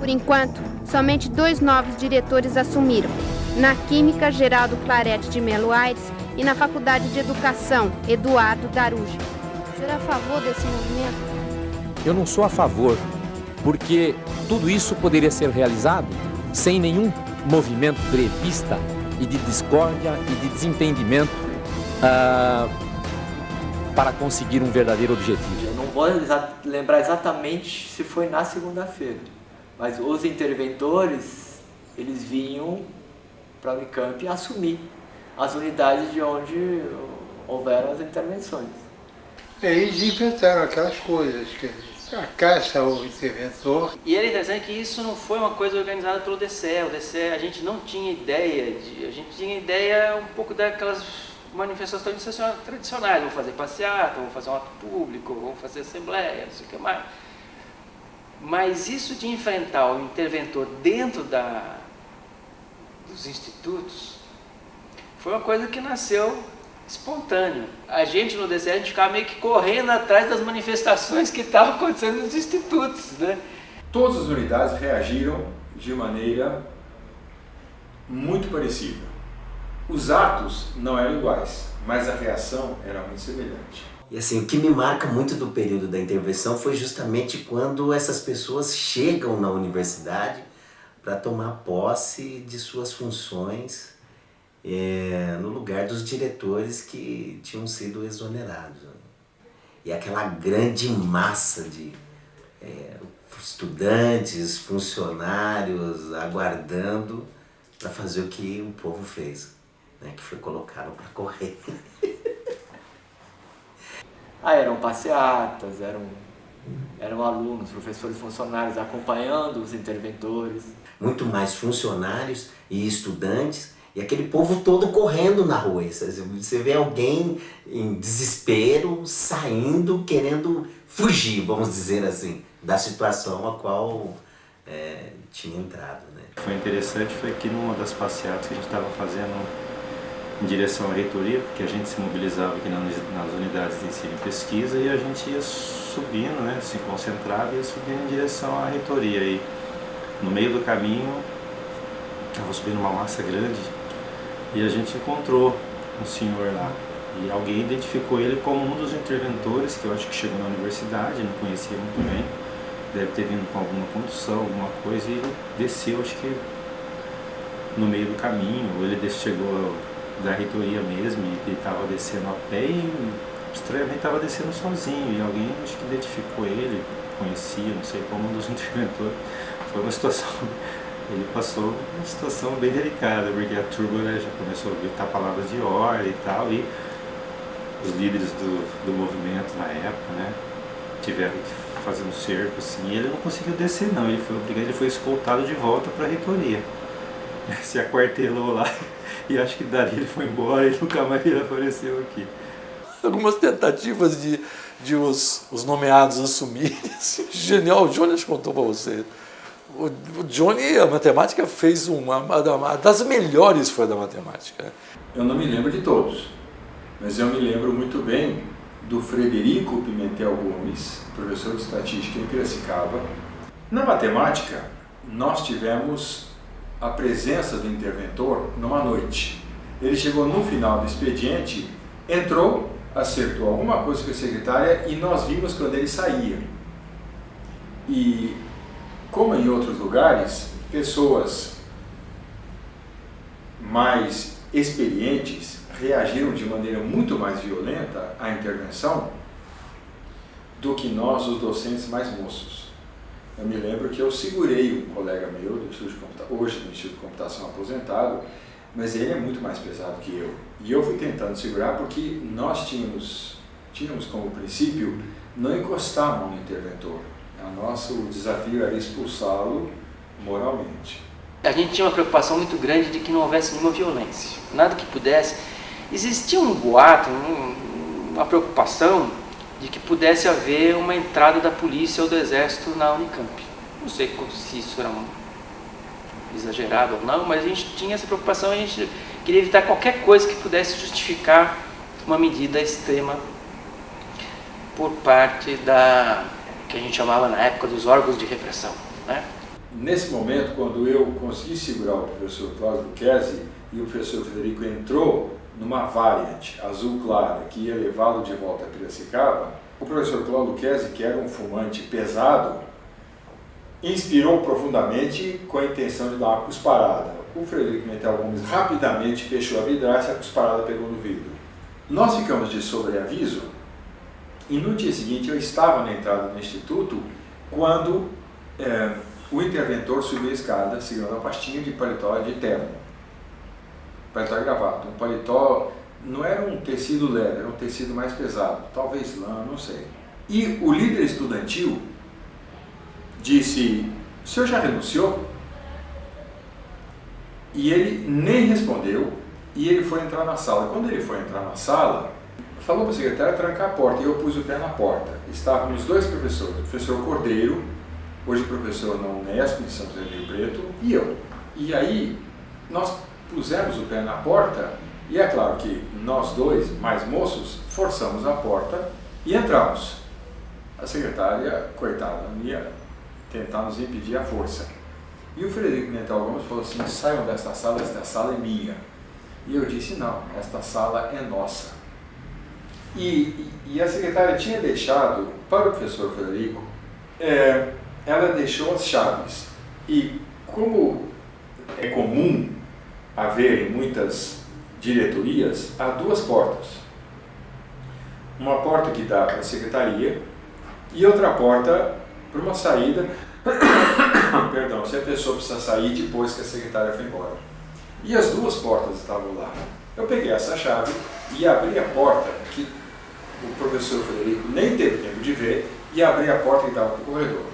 Por enquanto, somente 2 novos diretores assumiram. Na Química, Geraldo Clarete de Melo Aires, e na Faculdade de Educação, Eduardo Daruja. O senhor é a favor desse movimento? Eu não sou a favor, porque tudo isso poderia ser realizado sem nenhum movimento grevista e de discórdia e de desentendimento para conseguir um verdadeiro objetivo. Eu não vou lembrar exatamente se foi na segunda-feira, mas os interventores, eles vinham para a Unicamp assumir as unidades de onde houveram as intervenções. Eles inventaram aquelas coisas, que a caça ao interventor. E era interessante que isso não foi uma coisa organizada pelo DCE. O DCE, a gente não tinha ideia, a gente tinha ideia um pouco daquelas manifestações tradicionais. Vamos fazer passeata, vamos fazer um ato público, vamos fazer assembleia, não sei o que mais. Mas isso de enfrentar o interventor dentro dos institutos foi uma coisa que nasceu espontâneo. A gente no DCE, a gente ficava meio que correndo atrás das manifestações que estavam acontecendo nos institutos, né? Todas as unidades reagiram de maneira muito parecida. Os atos não eram iguais, mas a reação era muito semelhante. E assim, o que me marca muito do período da intervenção foi justamente quando essas pessoas chegam na universidade para tomar posse de suas funções no lugar dos diretores que tinham sido exonerados. E aquela grande massa de estudantes, funcionários aguardando para fazer o que o povo fez, né, que foi colocá-lo para correr. Eram passeatas, eram alunos, professores, funcionários acompanhando os interventores. Muito mais funcionários e estudantes, e aquele povo todo correndo na rua. Você vê alguém em desespero, saindo, querendo fugir, vamos dizer assim, da situação a qual tinha entrado, né? Foi interessante, foi que numa das passeatas que a gente estava fazendo em direção à reitoria, porque a gente se mobilizava aqui nas unidades de ensino e pesquisa, e a gente ia subindo, né, se concentrava e ia subindo em direção à reitoria. E no meio do caminho, estava subindo uma massa grande, e a gente encontrou um senhor lá. E alguém identificou ele como um dos interventores, que eu acho que chegou na universidade, não conhecia muito bem. Deve ter vindo com alguma condução, alguma coisa, e ele desceu, acho que no meio do caminho, ou ele chegou da reitoria mesmo, e ele estava descendo a pé e estranhamente estava descendo sozinho, e alguém acho que identificou ele, conhecia, não sei como, um dos interventores. Foi uma situação, ele passou uma situação bem delicada, porque a turma, né, já começou a gritar palavras de ordem e tal, e os líderes do movimento na época, né, tiveram que fazer um cerco assim, e ele não conseguiu descer não, ele foi escoltado de volta para a reitoria. Se aquartelou lá, e acho que dali ele foi embora e nunca mais ele apareceu aqui. Algumas tentativas de os nomeados assumirem. Genial, o Johnny contou para você. O Johnny, a matemática, fez uma das melhores foi da matemática. Eu não me lembro de todos, mas eu me lembro muito bem do Frederico Pimentel Gomes, professor de estatística em Piracicaba. Na matemática, nós tivemos a presença do interventor numa noite. Ele chegou no final do expediente, entrou, acertou alguma coisa com a secretária e nós vimos quando ele saía. E, como em outros lugares, pessoas mais experientes reagiram de maneira muito mais violenta à intervenção do que nós, os docentes mais moços. Eu me lembro que eu segurei um colega meu do Instituto de Computação, hoje do Instituto de Computação aposentado, mas ele é muito mais pesado que eu. E eu fui tentando segurar porque nós tínhamos como princípio não encostar a mão no interventor. O desafio era expulsá-lo moralmente. A gente tinha uma preocupação muito grande de que não houvesse nenhuma violência, nada que pudesse. Existia um boato, uma preocupação de que pudesse haver uma entrada da polícia ou do exército na Unicamp. Não sei se isso era exagerado ou não, mas a gente tinha essa preocupação, a gente queria evitar qualquer coisa que pudesse justificar uma medida extrema por parte que a gente chamava na época dos órgãos de repressão, né? nesse momento, quando eu consegui segurar o professor Cláudio Lucchesi e o professor Frederico entrou numa variant azul clara que ia levá-lo de volta a Piracicaba, o professor Cláudio Lucchesi, que era um fumante pesado, inspirou profundamente com a intenção de dar uma cusparada. O Frederico Pimentel Gomes rapidamente fechou a vidraça e a cusparada pegou no vidro. Nós ficamos de sobreaviso e no dia seguinte eu estava na entrada do instituto quando o interventor subiu a escada segurando a pastinha de paletó de terno. Paletó e gravata. Um paletó não era um tecido leve, era um tecido mais pesado, talvez lã, não sei. E o líder estudantil disse: "O senhor já renunciou?" E ele nem respondeu e ele foi entrar na sala. Quando ele foi entrar na sala, falou para o secretário trancar a porta e eu pus o pé na porta. Estávamos dois professores, o professor Cordeiro, hoje professor na Unesp, em São José do Rio Preto, e eu. E aí nós pusemos o pé na porta e é claro que nós dois, mais moços, forçamos a porta e entramos. A secretária, coitada, ia tentar nos impedir a força. E o Frederico Pimentel Gomes falou assim: "Saiam desta sala, esta sala é minha." E eu disse: "Não, esta sala é nossa." E a secretária tinha deixado para o professor Frederico, ela deixou as chaves. E como é comum haver em muitas diretorias, há duas portas. Uma porta que dá para a secretaria e outra porta para uma saída, perdão, se a pessoa precisa sair depois que a secretária foi embora. E as duas portas estavam lá. Eu peguei essa chave e abri a porta, que o professor Frederico nem teve tempo de ver, e abri a porta que dava para o corredor.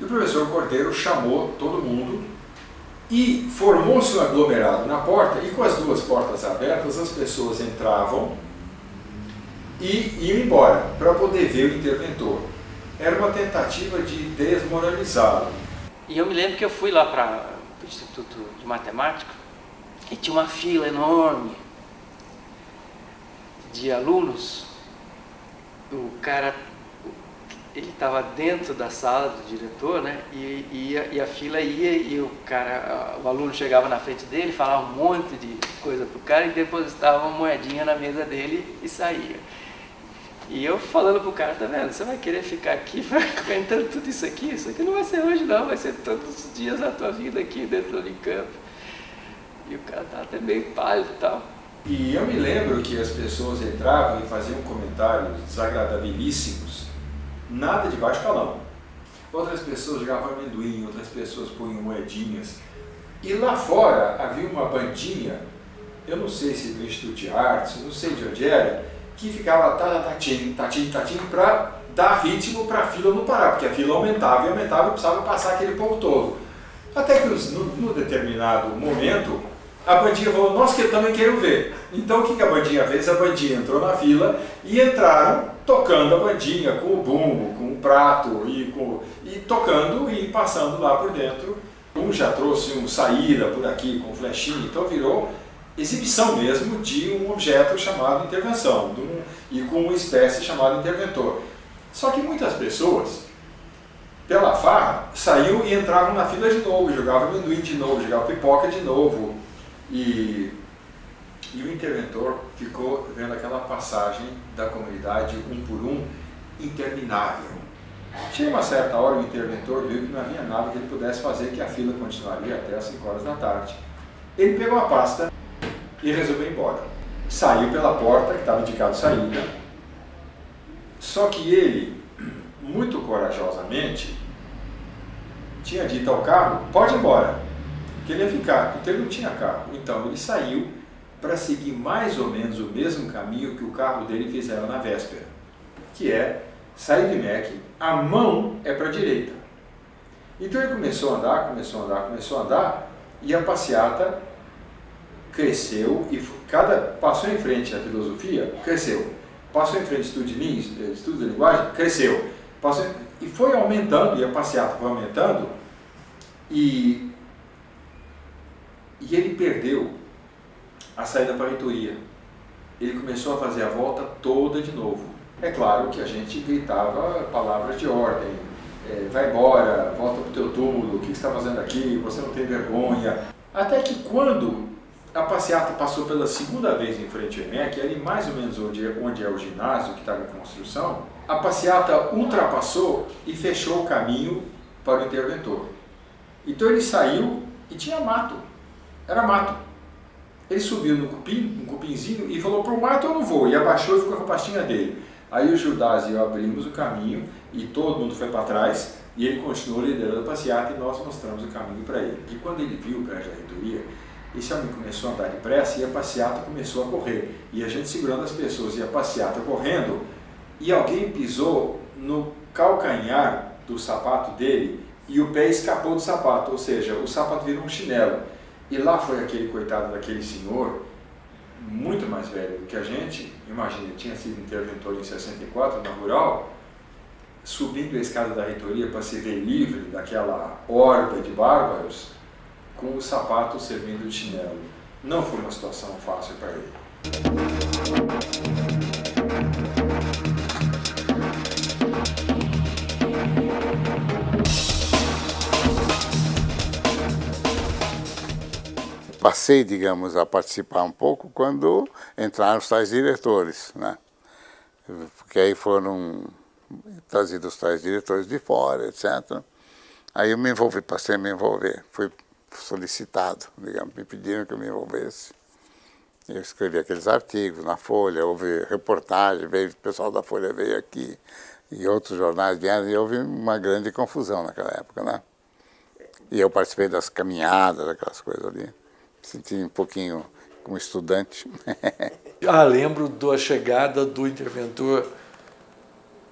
E o professor Cordeiro chamou todo mundo e formou-se um aglomerado na porta, e com as duas portas abertas as pessoas entravam e iam embora para poder ver o interventor. Era uma tentativa de desmoralizá-lo. E eu me lembro que eu fui lá para o Instituto de Matemática e tinha uma fila enorme de alunos. O cara, ele estava dentro da sala do diretor, né? E a fila ia e o aluno chegava na frente dele, falava um monte de coisa pro cara e depositava uma moedinha na mesa dele e saía. E eu falando pro cara: "Tá vendo? Você vai querer ficar aqui frequentando tudo isso aqui? Isso aqui não vai ser hoje não, vai ser todos os dias da tua vida aqui dentro do Unicamp." E o cara tá até meio pálido e tal. E eu me lembro que as pessoas entravam e faziam comentários desagradabilíssimos, nada de baixo calão. Outras pessoas jogavam amendoim, outras pessoas punham moedinhas. E lá fora havia uma bandinha, eu não sei se do Instituto de Artes, não sei de onde era, que ficava tatim, para dar ritmo para a fila não parar, porque a fila aumentava e aumentava e precisava passar aquele povo todo. Até que no determinado momento, a bandinha falou: "Nós que também queremos ver." Então o que a bandinha fez? A bandinha entrou na fila e entraram tocando a bandinha com o bumbo, com o prato e tocando e passando lá por dentro. Um já trouxe saída por aqui com flechinha, então virou exibição mesmo de um objeto chamado intervenção e com uma espécie chamada interventor. Só que muitas pessoas, pela farra, saíam e entravam na fila de novo, jogavam amendoim de novo, jogavam pipoca de novo. E o interventor ficou vendo aquela passagem da comunidade um por um, interminável. Chega uma certa hora, o interventor viu que não havia nada que ele pudesse fazer, que a fila continuaria até as 5 horas da tarde. Ele pegou a pasta e resolveu ir embora. Saiu pela porta que estava indicado saída, só que ele, muito corajosamente, tinha dito ao carro: "Pode ir embora", que ele ia ficar, então ele não tinha carro. Então ele saiu para seguir mais ou menos o mesmo caminho que o carro dele fizera na véspera, que é sair do IMEC, a mão é para a direita. Então ele começou a andar, e a passeata cresceu, e passou em frente à filosofia, cresceu. Passou em frente ao estudo de linguagem, cresceu. E foi aumentando, e a passeata foi aumentando, e ele perdeu a saída para a reitoria. Ele começou a fazer a volta toda de novo. É claro que a gente gritava palavras de ordem, vai embora, volta pro teu túmulo, o que você está fazendo aqui, você não tem vergonha. Até que quando a passeata passou pela segunda vez em frente ao EMEC, ali mais ou menos onde é o ginásio que estava em construção, a passeata ultrapassou e fechou o caminho para o interventor. Então ele saiu e tinha mato, era mato. Ele subiu no cupim, um cupinzinho, e falou, pro mato eu não vou, e abaixou e ficou com a pastinha dele. Aí o Gildas e eu abrimos o caminho e todo mundo foi para trás e ele continuou liderando a passeata e nós mostramos o caminho para ele. E quando ele viu o prédio da reitoria, esse homem começou a andar depressa e a passeata começou a correr. E a gente segurando as pessoas e a passeata correndo, e alguém pisou no calcanhar do sapato dele e o pé escapou do sapato, ou seja, o sapato virou um chinelo. E lá foi aquele coitado daquele senhor, muito mais velho do que a gente, imagina, ele tinha sido interventor em 64 na Rural, subindo a escada da reitoria para se ver livre daquela horda de bárbaros, com o sapato servindo de chinelo. Não foi uma situação fácil para ele. Passei, digamos, a participar um pouco quando entraram os tais diretores, né? Porque aí foram trazidos os tais diretores de fora, etc. Aí eu me envolvi, passei a me envolver, fui solicitado, digamos, me pediram que eu me envolvesse. Eu escrevi aqueles artigos na Folha, houve reportagem, veio, o pessoal da Folha veio aqui, e outros jornais vieram, e houve uma grande confusão naquela época, né? E eu participei das caminhadas, aquelas coisas ali. Me senti um pouquinho como estudante. Lembro da chegada do interventor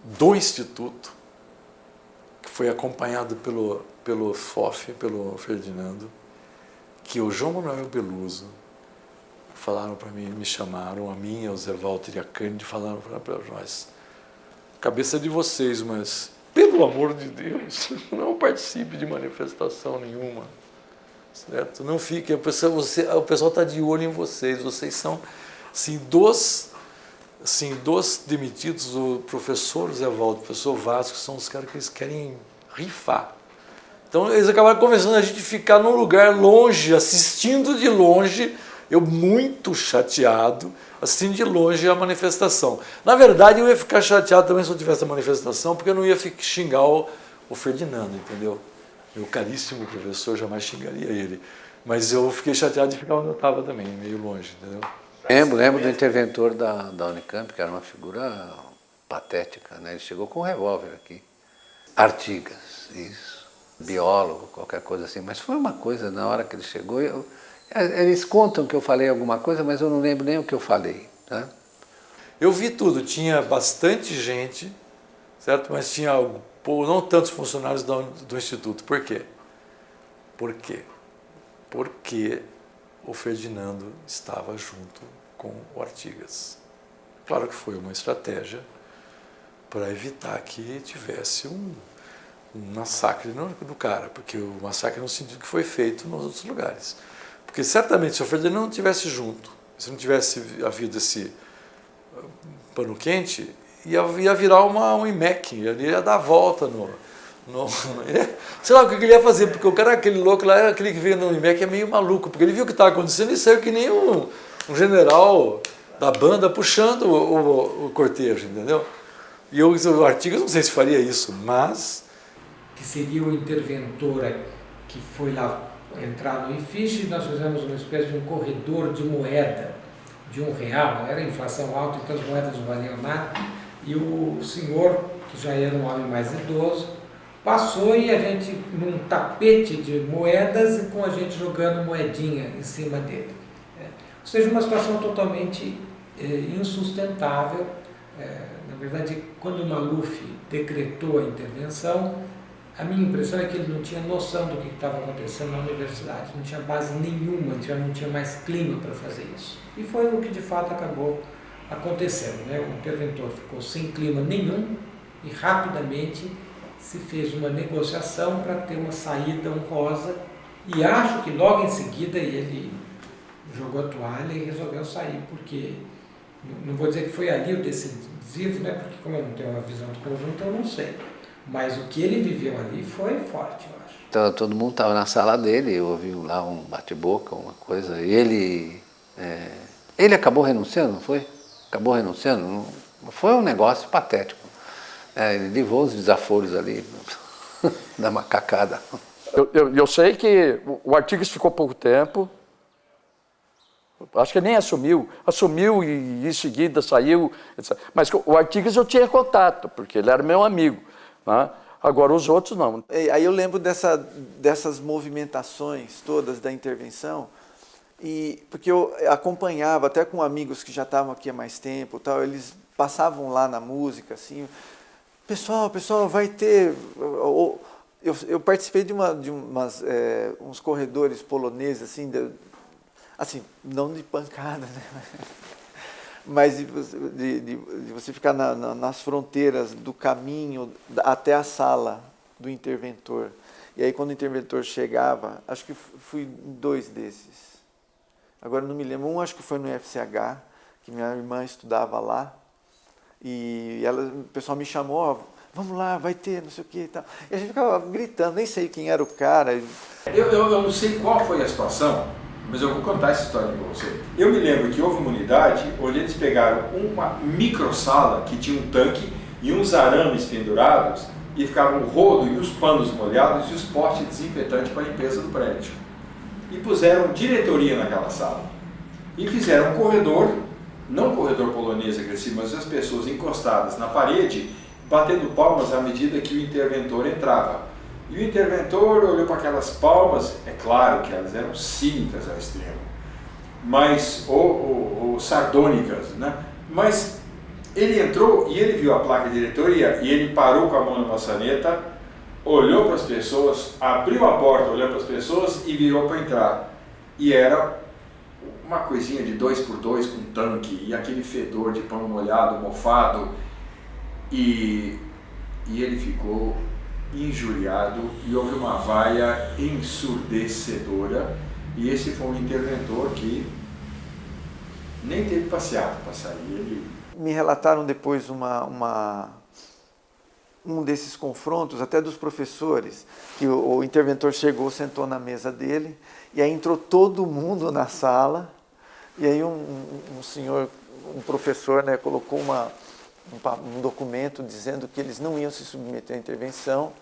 do Instituto, que foi acompanhado pelo FOF, pelo Ferdinando, que o João Manuel Beluso falaram para mim, me chamaram, a mim e ao Zé Walter e a Cândido, falaram para nós, cabeça de vocês, mas pelo amor de Deus, não participe de manifestação nenhuma, certo? Não fique, o pessoal está de olho em vocês são, assim, dos demitidos, o professor Zé Walter, o professor Vasco, são os caras que eles querem rifar. Então eles acabaram convencendo a gente ficar num lugar longe, assistindo de longe, eu muito chateado, assistindo de longe a manifestação. Na verdade, eu ia ficar chateado também se eu tivesse a manifestação, porque eu não ia xingar o Ferdinando, entendeu? Meu caríssimo professor, jamais xingaria ele. Mas eu fiquei chateado de ficar onde eu estava também, meio longe, entendeu? Lembro do interventor da Unicamp, que era uma figura patética, né? Ele chegou com um revólver aqui. Artigas, isso. Biólogo, qualquer coisa assim. Mas foi uma coisa, na hora que ele chegou, eles contam que eu falei alguma coisa, mas eu não lembro nem o que eu falei. Tá? Eu vi tudo, tinha bastante gente, certo? Mas tinha não tantos funcionários do Instituto. Por quê? Por quê? Porque o Ferdinando estava junto com o Artigas. Claro que foi uma estratégia para evitar que tivesse um massacre do cara, porque o massacre no sentido que foi feito nos outros lugares. Porque certamente se o Ferdinando não estivesse junto, se não tivesse havido esse pano quente, ia virar um IMEC, ele ia dar a volta sei lá o que ele ia fazer, porque o cara, aquele louco lá, aquele que veio no IMEC é meio maluco, porque ele viu o que estava acontecendo e saiu que nem um general da banda puxando o cortejo, entendeu? E o Artigas não sei se faria isso, mas... Que seria o interventor que foi lá entrar no IFISH, e nós fizemos uma espécie de um corredor de moeda de R$1, era inflação alta, então as moedas não valiam nada, e o senhor, que já era um homem mais idoso, passou e a gente, num tapete de moedas, e com a gente jogando moedinha em cima dele. Ou seja, uma situação totalmente insustentável. Na verdade, quando o Maluf decretou a intervenção, a minha impressão é que ele não tinha noção do que estava acontecendo na universidade, não tinha base nenhuma, já não tinha mais clima para fazer isso. E foi o que de fato acabou acontecendo, né? O interventor ficou sem clima nenhum e rapidamente se fez uma negociação para ter uma saída honrosa, e acho que logo em seguida ele jogou a toalha e resolveu sair, porque não vou dizer que foi ali o decisivo, né? Porque como eu não tenho uma visão do conjunto, eu não sei. Mas o que ele viveu ali foi forte, eu acho. Então, todo mundo estava na sala dele, ouviu lá um bate-boca, uma coisa, e ele acabou renunciando, não foi? Acabou renunciando, foi um negócio patético. Ele livrou os desaforos ali, da macacada. Eu sei que o Artigas ficou pouco tempo, acho que nem assumiu e em seguida saiu, etc. Mas o Artigas eu tinha contato, porque ele era meu amigo, né? Agora os outros não. Aí eu lembro dessas movimentações todas da intervenção, porque eu acompanhava até com amigos que já estavam aqui há mais tempo, tal, eles passavam lá na música, assim, pessoal, vai ter... Eu participei de uns corredores poloneses, assim, não de pancada, né? Mas de você ficar nas fronteiras do caminho até a sala do interventor. E aí quando o interventor chegava, acho que fui em 2 desses. Agora não me lembro, um acho que foi no FCH, que minha irmã estudava lá, e o pessoal me chamou, vamos lá, vai ter, não sei o que e tal. E a gente ficava gritando, nem sei quem era o cara. Eu não sei qual foi a situação, mas eu vou contar essa história para você. Eu me lembro que houve uma unidade onde eles pegaram uma microsala que tinha um tanque e uns arames pendurados e ficavam o rodo e os panos molhados e os potes de desinfetante para a limpeza do prédio. E puseram diretoria naquela sala. E fizeram um corredor, não um corredor polonês agressivo, mas as pessoas encostadas na parede, batendo palmas à medida que o interventor entrava. E o interventor olhou para aquelas palmas, é claro que elas eram cínicas ao extremo, mas, ou sardônicas, né? Mas ele entrou e ele viu a placa de diretoria e ele parou com a mão na maçaneta, olhou para as pessoas, abriu a porta, olhou para as pessoas e virou para entrar. E era uma coisinha de 2x2 com tanque e aquele fedor de pão molhado, mofado, e ele ficou injuriado e houve uma vaia ensurdecedora, e esse foi um interventor que nem teve passeado para sair. Me relataram depois um desses confrontos, até dos professores, que o interventor chegou, sentou na mesa dele, e aí entrou todo mundo na sala, e aí um professor, né, colocou um documento dizendo que eles não iam se submeter à intervenção,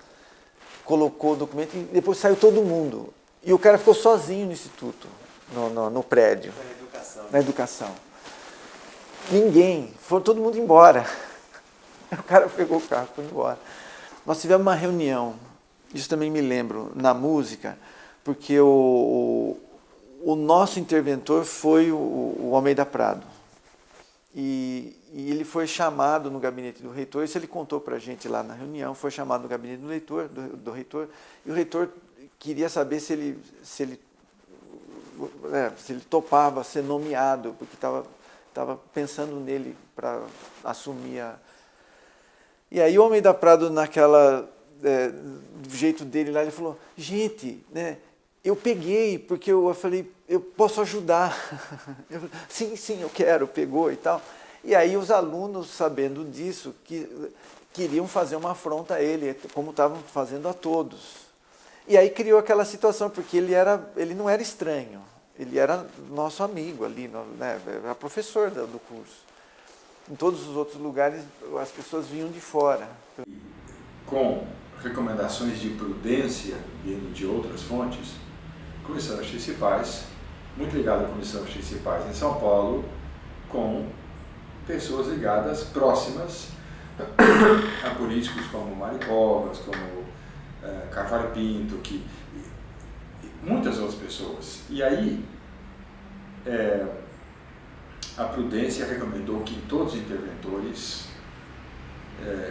colocou o documento e depois saiu todo mundo. E o cara ficou sozinho no instituto, no prédio. Na educação. Ninguém, foi todo mundo embora. O cara pegou o carro e foi embora. Nós tivemos uma reunião, isso também me lembro, na música, porque o nosso interventor foi o Almeida Prado. E ele foi chamado no gabinete do reitor, isso ele contou para a gente lá na reunião, foi chamado no gabinete do reitor, e o reitor queria saber se ele topava ser nomeado, porque estava pensando nele para assumir a... E aí o Almeida Prado, do jeito dele lá, ele falou, gente, né, eu peguei, porque eu falei, eu posso ajudar. Eu falei, sim, eu quero, pegou e tal. E aí os alunos, sabendo disso, queriam fazer uma afronta a ele, como estavam fazendo a todos. E aí criou aquela situação, porque ele não era estranho, ele era nosso amigo ali, né, era professor do curso. Em todos os outros lugares, as pessoas vinham de fora. Com recomendações de prudência vindo de outras fontes, Comissão de Justiça e Paz, muito ligada à Comissão de Justiça e Paz em São Paulo, com pessoas ligadas, próximas a políticos como Mário Covas, como Carvalho Pinto, e muitas outras pessoas. E aí, a prudência recomendou que todos os interventores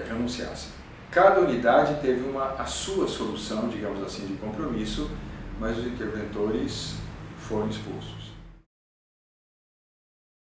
renunciassem. Cada unidade teve a sua solução, digamos assim, de compromisso, mas os interventores foram expulsos.